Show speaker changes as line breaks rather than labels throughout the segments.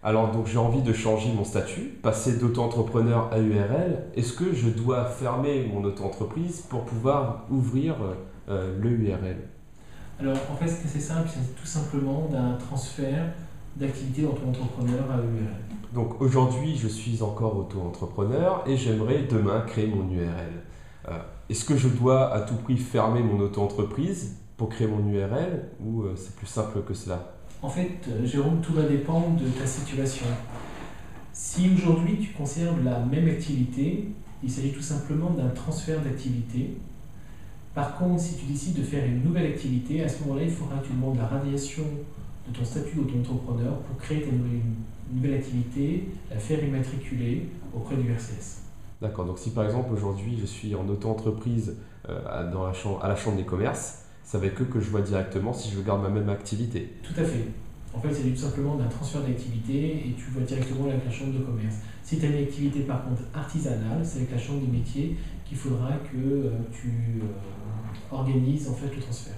Alors donc j'ai envie de changer mon statut, passer d'auto-entrepreneur à URL. Est-ce que je dois fermer mon auto-entreprise pour pouvoir ouvrir le URL?
Alors en fait, c'est assez simple, c'est tout simplement d'un transfert d'activité d'entrepreneur à URL.
Donc aujourd'hui je suis encore auto-entrepreneur et j'aimerais demain créer mon URL. Est-ce que je dois à tout prix fermer mon auto-entreprise pour créer mon URL ou c'est plus simple que cela?
En fait, Jérôme, tout va dépendre de ta situation. Si aujourd'hui tu conserves la même activité, il s'agit tout simplement d'un transfert d'activité. Par contre, si tu décides de faire une nouvelle activité, à ce moment-là, il faudra que tu demandes la radiation de ton statut d'auto-entrepreneur pour créer ta nouvelle activité, la faire immatriculer auprès du RCS.
D'accord, donc si par exemple aujourd'hui je suis en auto-entreprise à la chambre des commerces, c'est avec eux que je vois directement si je garde ma même activité.
Tout à fait. En fait, c'est tout simplement d'un transfert d'activité et tu vas directement avec la chambre de commerce. Si tu as une activité par contre artisanale, c'est avec la chambre des métiers qu'il faudra que tu organises en fait le transfert.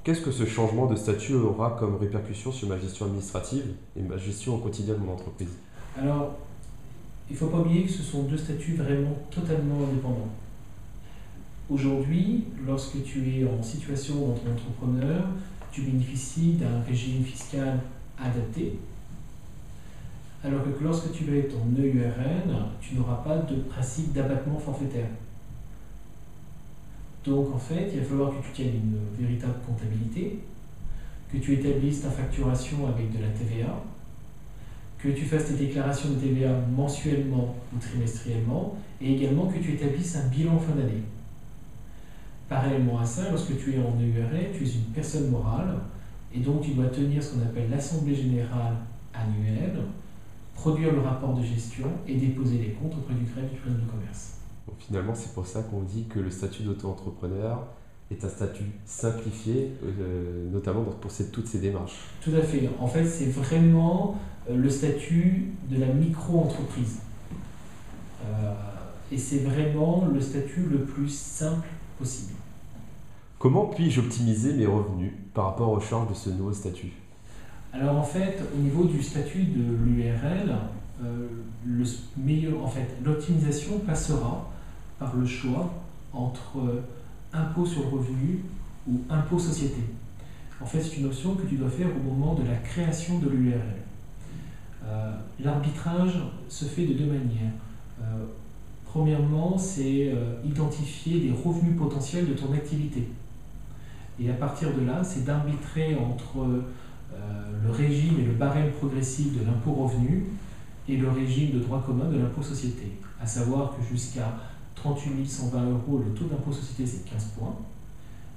Qu'est-ce que ce changement de statut aura comme répercussion sur ma gestion administrative et ma gestion au quotidien de mon entreprise?
Alors, il ne faut pas oublier que ce sont deux statuts vraiment totalement indépendants. Aujourd'hui, lorsque tu es en situation d'entrepreneur, tu bénéficies d'un régime fiscal adapté, alors que lorsque tu vas être en EURL, tu n'auras pas de principe d'abattement forfaitaire. Donc en fait, il va falloir que tu tiennes une véritable comptabilité, que tu établisses ta facturation avec de la TVA, que tu fasses tes déclarations de TVA mensuellement ou trimestriellement, et également que tu établisses un bilan en fin d'année. Parallèlement à ça, lorsque tu es en EURL, tu es une personne morale, et donc tu dois tenir ce qu'on appelle l'Assemblée générale annuelle, produire le rapport de gestion et déposer les comptes auprès du greffe du tribunal de commerce.
Donc, finalement, c'est pour ça qu'on dit que le statut d'auto-entrepreneur est un statut simplifié, notamment pour toutes ces démarches.
Tout à fait. En fait, c'est vraiment le statut de la micro-entreprise. Et c'est vraiment le statut le plus simple possible.
Comment puis-je optimiser mes revenus par rapport aux charges de ce nouveau statut?
Alors en fait, au niveau du statut de l'URL, l'optimisation passera par le choix entre impôt sur le revenu ou impôt société. En fait, c'est une option que tu dois faire au moment de la création de l'URL. L'arbitrage se fait de deux manières. Premièrement, c'est identifier les revenus potentiels de ton activité. Et à partir de là, c'est d'arbitrer entre le régime et le barème progressif de l'impôt revenu et le régime de droit commun de l'impôt société. À savoir que jusqu'à 38 120 euros, le taux d'impôt société c'est 15 points.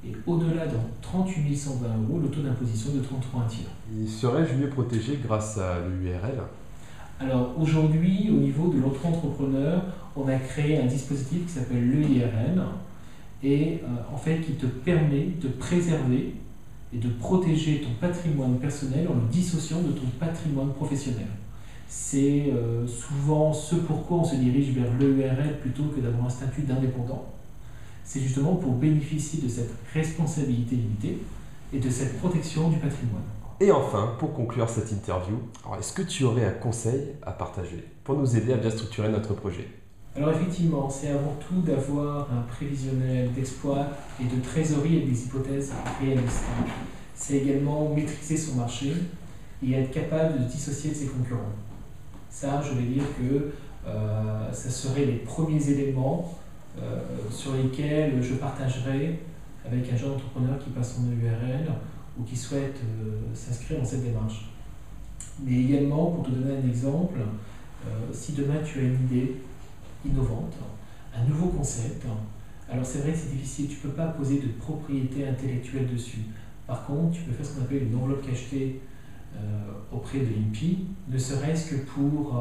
Et au-delà de 38 120 euros, le taux d'imposition de 33 1 tiers.
Et serais-je mieux protégé grâce à l'URL?
Alors aujourd'hui, au niveau de l'auto-entrepreneur, on a créé un dispositif qui s'appelle l'EIRL et en fait qui te permet de préserver et de protéger ton patrimoine personnel en le dissociant de ton patrimoine professionnel. C'est souvent ce pourquoi on se dirige vers l'EURL plutôt que d'avoir un statut d'indépendant. C'est justement pour bénéficier de cette responsabilité limitée et de cette protection du patrimoine.
Et enfin, pour conclure cette interview, est-ce que tu aurais un conseil à partager pour nous aider à bien structurer notre projet?
Alors effectivement, c'est avant tout d'avoir un prévisionnel d'exploit et de trésorerie avec des hypothèses réalistes. C'est également maîtriser son marché et être capable de se dissocier de ses concurrents. Ça, je vais dire que ça serait les premiers éléments sur lesquels je partagerai avec un jeune entrepreneur qui passe son EURL ou qui souhaite s'inscrire dans cette démarche. Mais également, pour te donner un exemple, si demain tu as une idée innovante, un nouveau concept, alors c'est vrai que c'est difficile, tu ne peux pas poser de propriété intellectuelle dessus. Par contre, tu peux faire ce qu'on appelle une enveloppe cachetée auprès de l'INPI, ne serait-ce que pour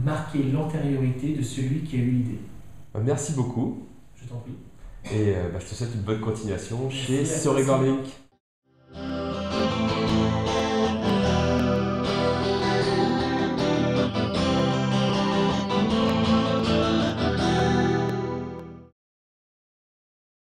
marquer l'antériorité de celui qui a eu l'idée.
Merci beaucoup
Je t'en prie.
et je te souhaite une bonne continuation chez
Merci à toi
Sorry
aussi.
Link.